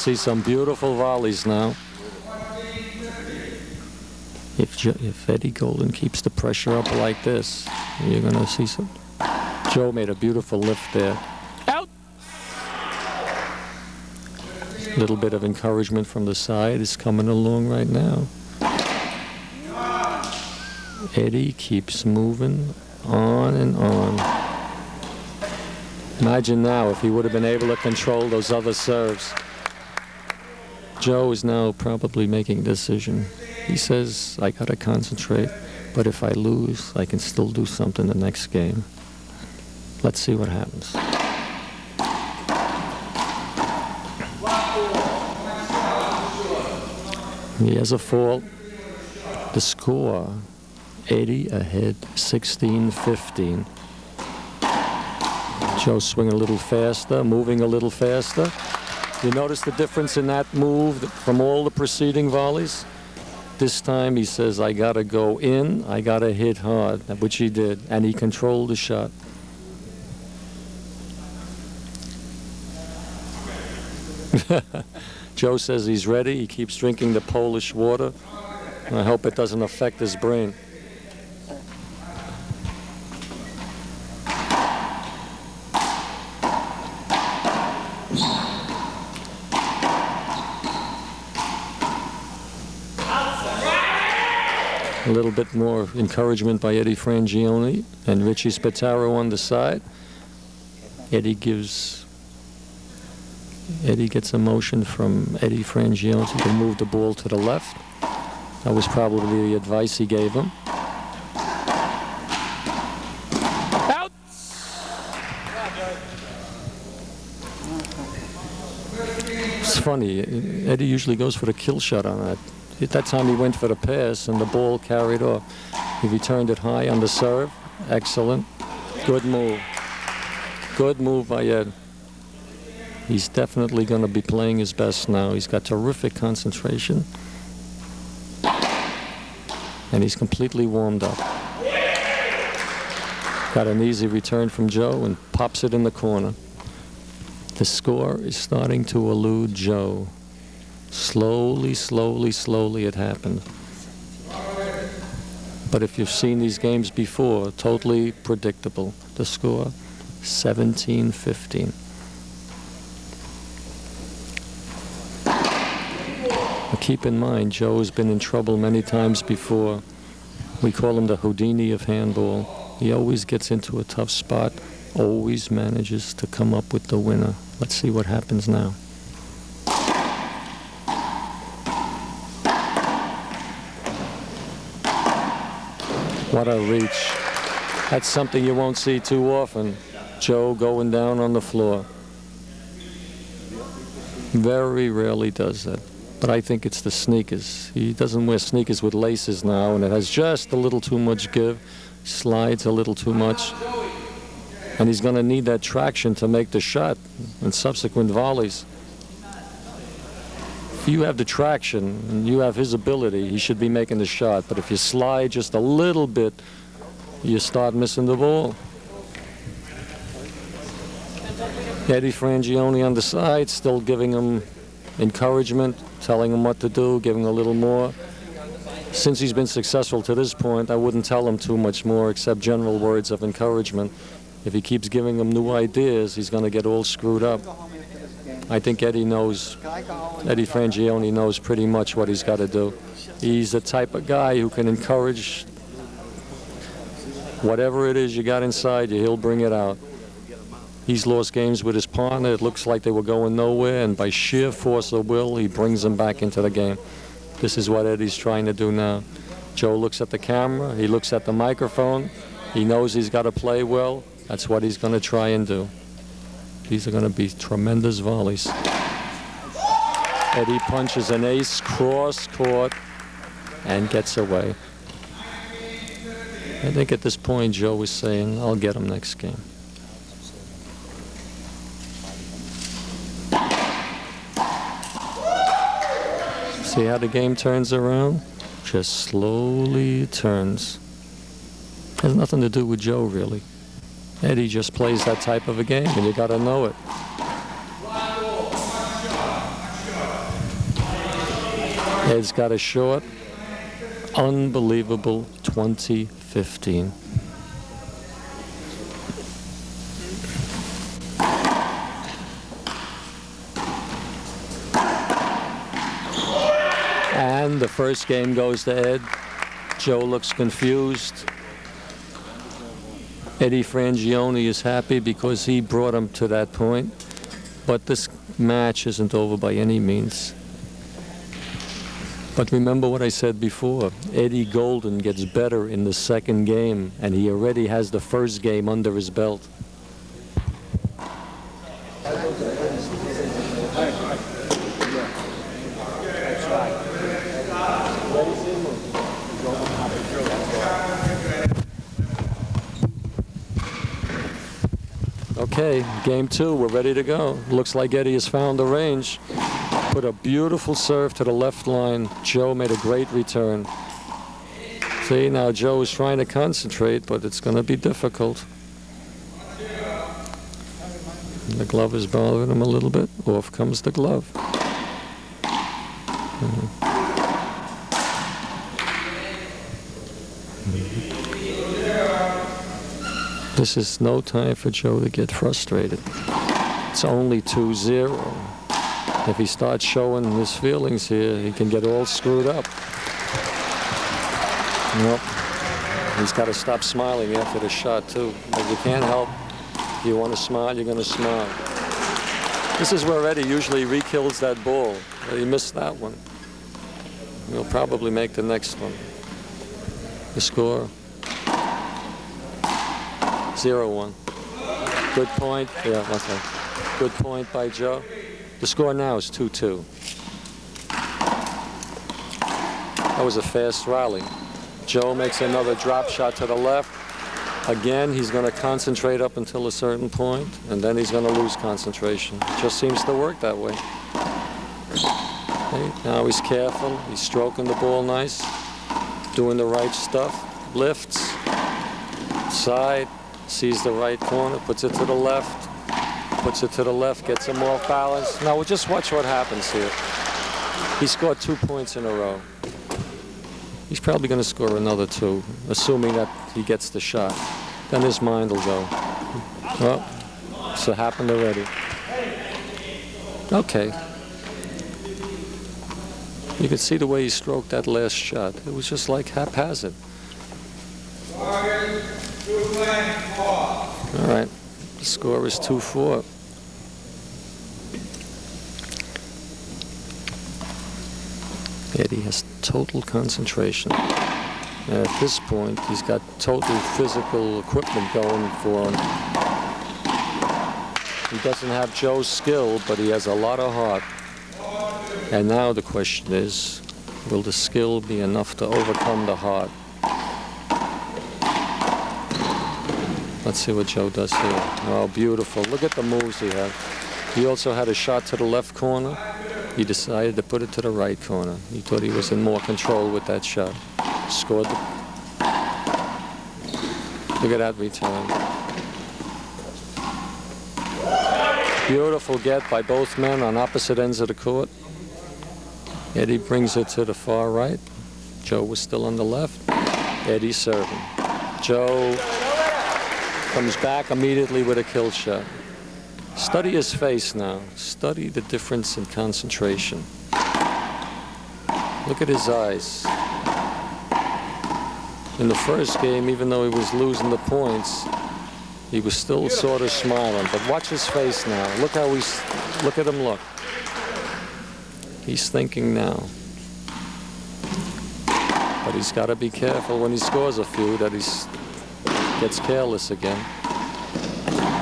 see some beautiful volleys now. If Eddie Golden keeps the pressure up like this, you're going to see some. Joe made a beautiful lift there. Out! A little bit of encouragement from the side is coming along right now. Eddie keeps moving on and on. Imagine now if he would have been able to control those other serves. Joe is now probably making a decision. He says, I got to concentrate, but if I lose, I can still do something the next game. Let's see what happens. He has a fault. The score, Eddie ahead, 16-15. Joe swinging a little faster, moving a little faster. You notice the difference in that move from all the preceding volleys? This time he says, I got to go in, I got to hit hard, which he did, and he controlled the shot. Joe says he's ready. He keeps drinking the Polish water. I hope it doesn't affect his brain. A little bit more encouragement by Eddie Frangione and Richie Spataro on the side. Eddie gets a motion from Eddie Frangione to move the ball to the left. That was probably the advice he gave him. Out! It's funny, Eddie usually goes for the kill shot on that. At that time he went for the pass and the ball carried off. He returned it high on the serve. Excellent. Good move. Good move by Ed. He's definitely going to be playing his best now. He's got terrific concentration. And he's completely warmed up. Got an easy return from Joe and pops it in the corner. The score is starting to elude Joe. Slowly, slowly, slowly it happened. But if you've seen these games before, totally predictable. The score, 17-15. But keep in mind, Joe has been in trouble many times before. We call him the Houdini of handball. He always gets into a tough spot, always manages to come up with the winner. Let's see what happens now. What a reach. That's something you won't see too often. Joe going down on the floor. Very rarely does that. But I think it's the sneakers. He doesn't wear sneakers with laces now, and it has just a little too much give. Slides a little too much. And he's going to need that traction to make the shot in subsequent volleys. If you have the traction and you have his ability, he should be making the shot. But if you slide just a little bit, you start missing the ball. Eddie Frangione on the side, still giving him encouragement, telling him what to do, giving a little more. Since he's been successful to this point, I wouldn't tell him too much more except general words of encouragement. If he keeps giving him new ideas, he's going to get all screwed up. I think Eddie Frangione knows pretty much what he's got to do. He's the type of guy who can encourage whatever it is you got inside you, he'll bring it out. He's lost games with his partner. It looks like they were going nowhere, and by sheer force of will, he brings them back into the game. This is what Eddie's trying to do now. Joe looks at the camera. He looks at the microphone. He knows he's got to play well. That's what he's going to try and do. These are going to be tremendous volleys. Eddie punches an ace cross court and gets away. I think at this point, Joe is saying, I'll get him next game. See how the game turns around? Just slowly turns. Has nothing to do with Joe, really. Eddie just plays that type of a game, and you got to know it. Ed's got a short, unbelievable 20-15. And the first game goes to Ed. Joe looks confused. Eddie Frangione is happy because he brought him to that point. But this match isn't over by any means. But remember what I said before. Eddie Golden gets better in the second game, and he already has the first game under his belt. Okay, game two, we're ready to go. Looks like Eddie has found the range. Put a beautiful serve to the left line. Joe made a great return. See, now Joe is trying to concentrate, but it's going to be difficult. The glove is bothering him a little bit. Off comes the glove. This is no time for Joe to get frustrated. It's only 2-0. If he starts showing his feelings here, he can get all screwed up. Nope. He's got to stop smiling after the shot, too. But you can't help. If you want to smile, you're going to smile. This is where Eddie usually re-kills that ball. But he missed that one. He'll probably make the next one. The score, 0-1. Good point. Yeah, okay. Good point by Joe. The score now is 2-2. That was a fast rally. Joe makes another drop shot to the left. Again, he's going to concentrate up until a certain point, and then he's going to lose concentration. It just seems to work that way. Okay, now he's careful. He's stroking the ball nice, doing the right stuff. Lifts, side, sees the right corner, puts it to the left, puts it to the left, gets him off balance. Now we'll just watch what happens here. He scored 2 points in a row. He's probably going to score another 2, assuming that he gets the shot. Then his mind will go. Well, so it happened already. Okay. You can see the way he stroked that last shot. It was just like haphazard. All right. The score is 2-4. Eddie has total concentration. And at this point, he's got total physical equipment going for him. He doesn't have Joe's skill, but he has a lot of heart. And now the question is, will the skill be enough to overcome the heart? Let's see what Joe does here. Oh, beautiful. Look at the moves he had. He also had a shot to the left corner. He decided to put it to the right corner. He thought he was in more control with that shot. Scored the... Look at that return. Beautiful get by both men on opposite ends of the court. Eddie brings it to the far right. Joe was still on the left. Eddie serving. Joe comes back immediately with a kill shot. Study his face now. Study the difference in concentration. Look at his eyes. In the first game, even though he was losing the points, he was still sort of smiling. But watch his face now. Look how look at him look. He's thinking now. But he's got to be careful when he scores a few that he gets careless again.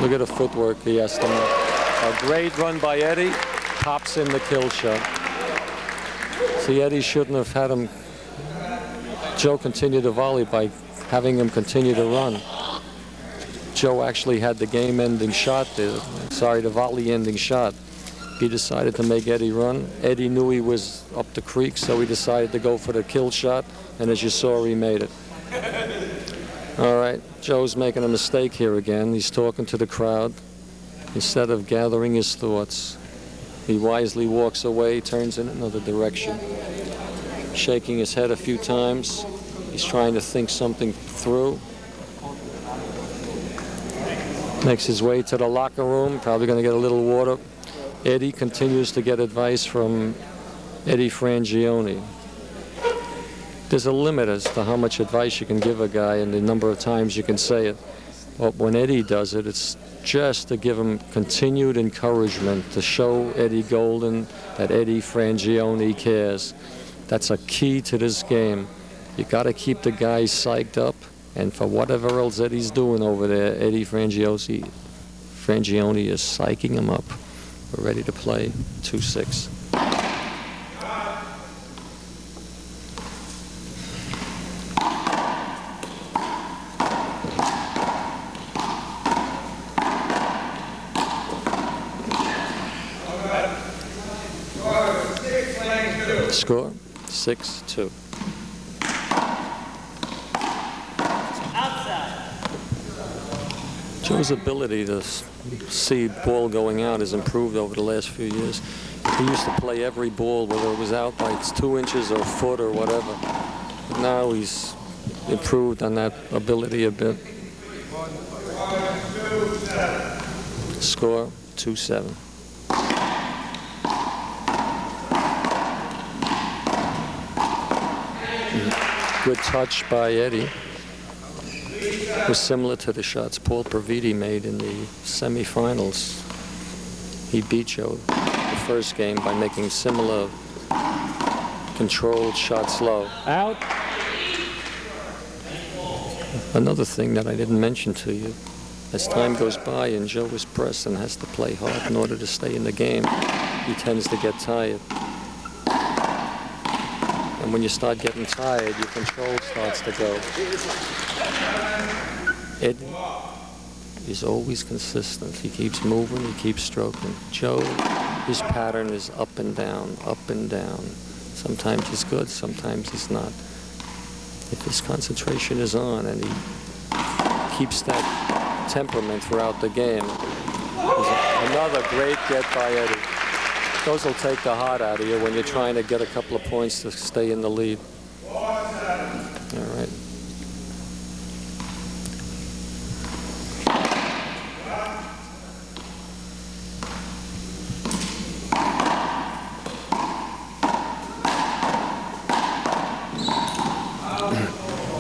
Look at the footwork he has to make. A great run by Eddie. Pops in the kill shot. See, Eddie shouldn't have had him. Joe continued to volley by having him continue to run. Joe actually had the game-ending shot there. Sorry, the volley-ending shot. He decided to make Eddie run. Eddie knew he was up the creek, so he decided to go for the kill shot. And as you saw, he made it. All right, Joe's making a mistake here again. He's talking to the crowd. Instead of gathering his thoughts, he wisely walks away, turns in another direction. shaking his head a few times. He's trying to think something through. Makes his way to the locker room, probably going to get a little water. Eddie continues to get advice from Eddie Frangione. There's a limit as to how much advice you can give a guy and the number of times you can say it. But when Eddie does it, it's just to give him continued encouragement, to show Eddie Golden that Eddie Frangione cares. That's a key to this game. You got to keep the guys psyched up, and for whatever else Eddie's doing over there, Eddie Frangione is psyching him up. We're ready to play 2-6. Score 6-2. Joe's ability to see ball going out has improved over the last few years. He used to play every ball, whether it was out by 2 inches or a foot or whatever. But now he's improved on that ability a bit. Score 2-7. Good touch by Eddie. It was similar to the shots Paul Praviti made in the semifinals. He beat Joe the first game by making similar controlled shots low. Out. Another thing that I didn't mention to you, as time goes by and Joe is pressed and has to play hard in order to stay in the game, he tends to get tired. And when you start getting tired, your control starts to go. Ed is always consistent. He keeps moving, he keeps stroking. Joe, his pattern is up and down, up and down. Sometimes he's good, sometimes he's not. If his concentration is on and he keeps that temperament throughout the game, another great get by Eddie. Those will take the heart out of you when you're trying to get a couple of points to stay in the lead. All right.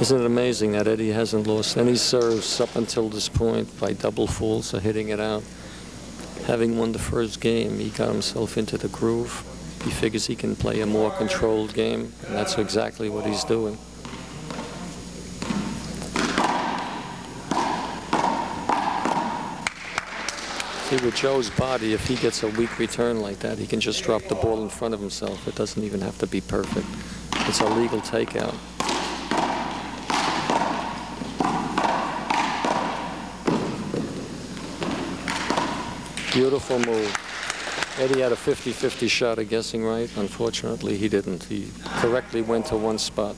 Isn't it amazing that Eddie hasn't lost any serves up until this point by double faults or hitting it out? Having won the first game, he got himself into the groove. He figures he can play a more controlled game, and that's exactly what he's doing. See, with Joe's body, if he gets a weak return like that, he can just drop the ball in front of himself. It doesn't even have to be perfect. It's a legal takeout. Beautiful move. Eddie had a 50-50 shot at guessing right. Unfortunately, he didn't. He correctly went to one spot.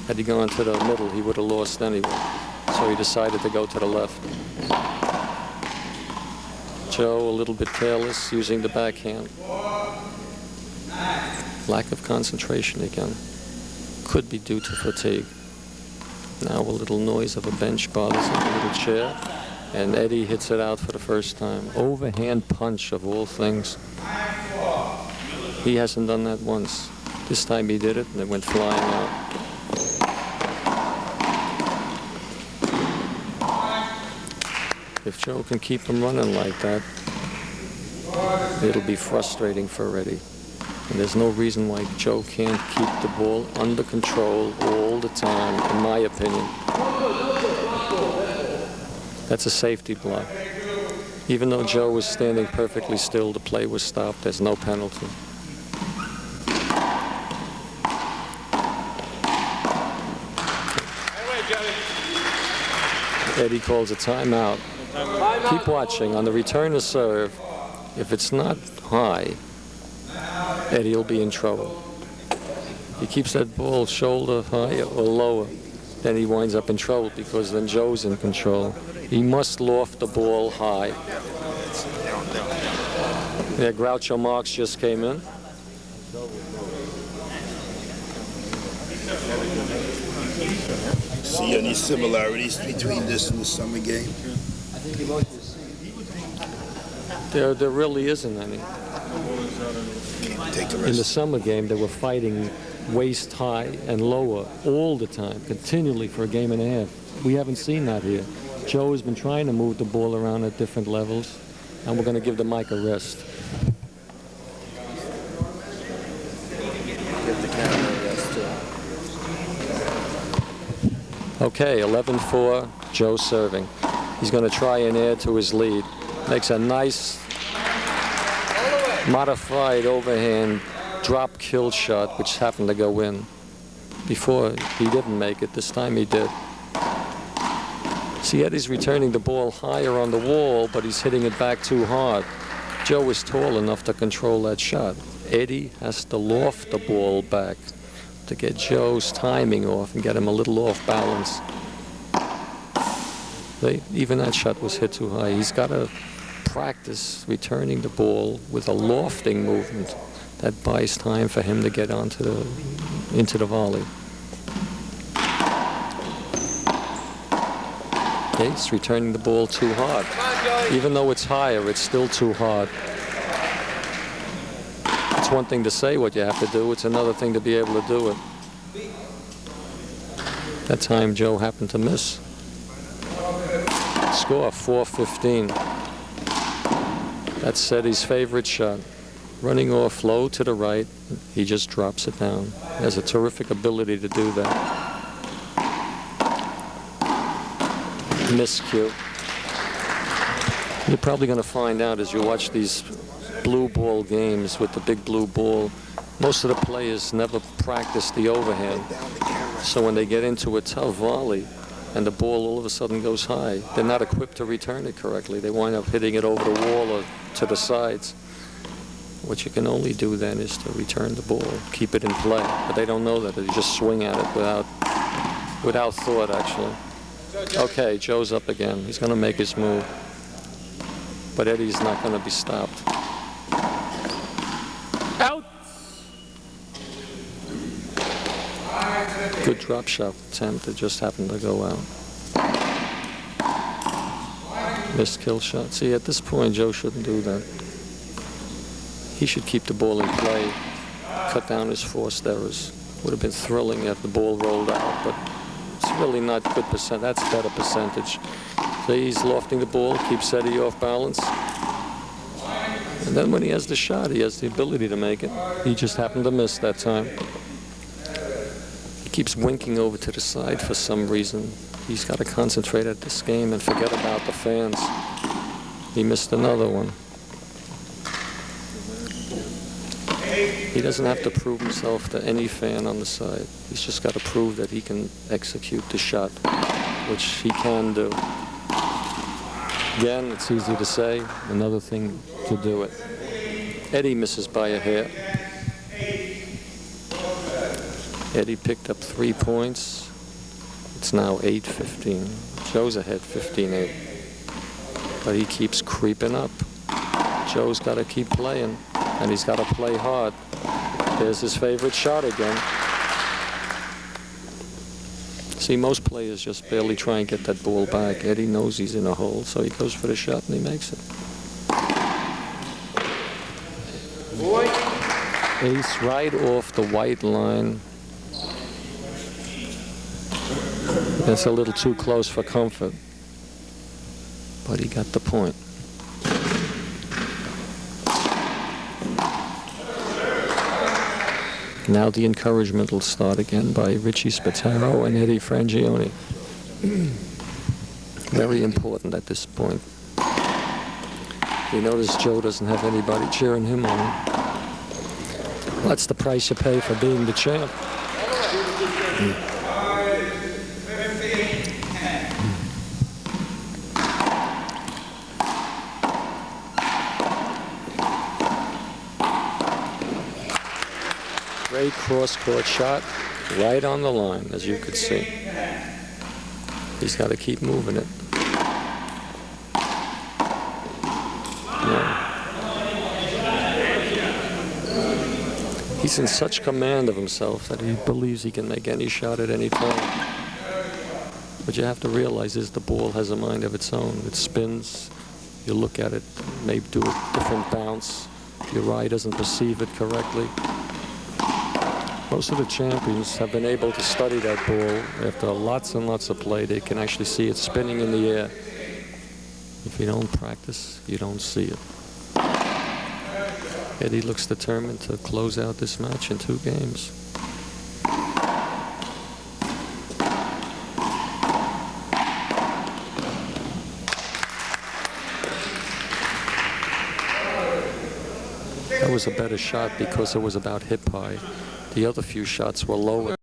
Had he gone to the middle, he would have lost anyway. So he decided to go to the left. Joe, a little bit careless, using the backhand. Lack of concentration again. Could be due to fatigue. Now a little noise of a bench bothers him, a little chair. And Eddie hits it out for the first time. Overhand punch of all things. He hasn't done that once. This time he did it and it went flying out. If Joe can keep him running like that, it'll be frustrating for Eddie. And there's no reason why Joe can't keep the ball under control all the time, in my opinion. That's a safety block. Even though Joe was standing perfectly still, the play was stopped. There's no penalty. Eddie calls a timeout. Keep watching. On the return to serve, if it's not high, Eddie will be in trouble. He keeps that ball shoulder high or lower, then he winds up in trouble because then Joe's in control. He must loft the ball high. Yeah, Groucho Marx just came in. See any similarities between this and the summer game? There really isn't any. Take the In the rest. summer game, they were fighting waist high and lower all the time, continually for a game and a half. We haven't seen that here. Joe has been trying to move the ball around at different levels, and we're going to give the mic a rest. Give the camera a rest too. Okay, 11-4, Joe serving. He's going to try and add to his lead. Makes a nice modified overhand drop kill shot, which happened to go in. Before, he didn't make it. This time he did. See, Eddie's returning the ball higher on the wall, but he's hitting it back too hard. Joe is tall enough to control that shot. Eddie has to loft the ball back to get Joe's timing off and get him a little off balance. Even that shot was hit too high. He's got to practice returning the ball with a lofting movement that buys time for him to get into the volley. Okay, he's returning the ball too hard. Even though it's higher, it's still too hard. It's one thing to say what you have to do. It's another thing to be able to do it. That time, Joe happened to miss. Score 4-15. That's Eddie's favorite shot. Running off low to the right, he just drops it down. He has a terrific ability to do that. Miscue. You're probably going to find out as you watch these blue ball games with the big blue ball, most of the players never practice the overhand. So when they get into a tough volley and the ball all of a sudden goes high, they're not equipped to return it correctly. They wind up hitting it over the wall or to the sides. What you can only do then is to return the ball, keep it in play. But they don't know that. They just swing at it without thought, actually. Okay, Joe's up again. He's going to make his move. But Eddie's not going to be stopped. Out! Good drop shot attempt that just happened to go out. Missed kill shot. See, at this point, Joe shouldn't do that. He should keep the ball in play, cut down his forced errors. Would have been thrilling if the ball rolled out, but it's really not good percent. That's better percentage. So he's lofting the ball, keeps Eddie off balance. And then when he has the shot, he has the ability to make it. He just happened to miss that time. He keeps winking over to the side for some reason. He's got to concentrate at this game and forget about the fans. He missed another one. He doesn't have to prove himself to any fan on the side. He's just got to prove that he can execute the shot, which he can do. Again, it's easy to say, another thing to do it. Eddie misses by a hair. Eddie picked up 3 points. It's now 8-15. Joe's ahead 15-8. But he keeps creeping up. Joe's got to keep playing, and he's got to play hard. There's his favorite shot again. See, most players just barely try and get that ball back. Eddie knows he's in a hole, so he goes for the shot and he makes it. Ace right off the white line. That's a little too close for comfort, but he got the point. Now the encouragement will start again by Richie Spataro and Eddie Frangione. Very important at this point. You notice Joe doesn't have anybody cheering him on. That's the price you pay for being the champ. Great cross-court shot, right on the line, as you could see. He's got to keep moving it. Yeah. He's in such command of himself that he believes he can make any shot at any time. But you have to realize is the ball has a mind of its own. It spins. You look at it, maybe do a different bounce. Your eye doesn't perceive it correctly. Most of the champions have been able to study that ball. After lots and lots of play, they can actually see it spinning in the air. If you don't practice, you don't see it. Eddie looks determined to close out this match in 2 games. That was a better shot because it was about hip high. The other few shots were lower.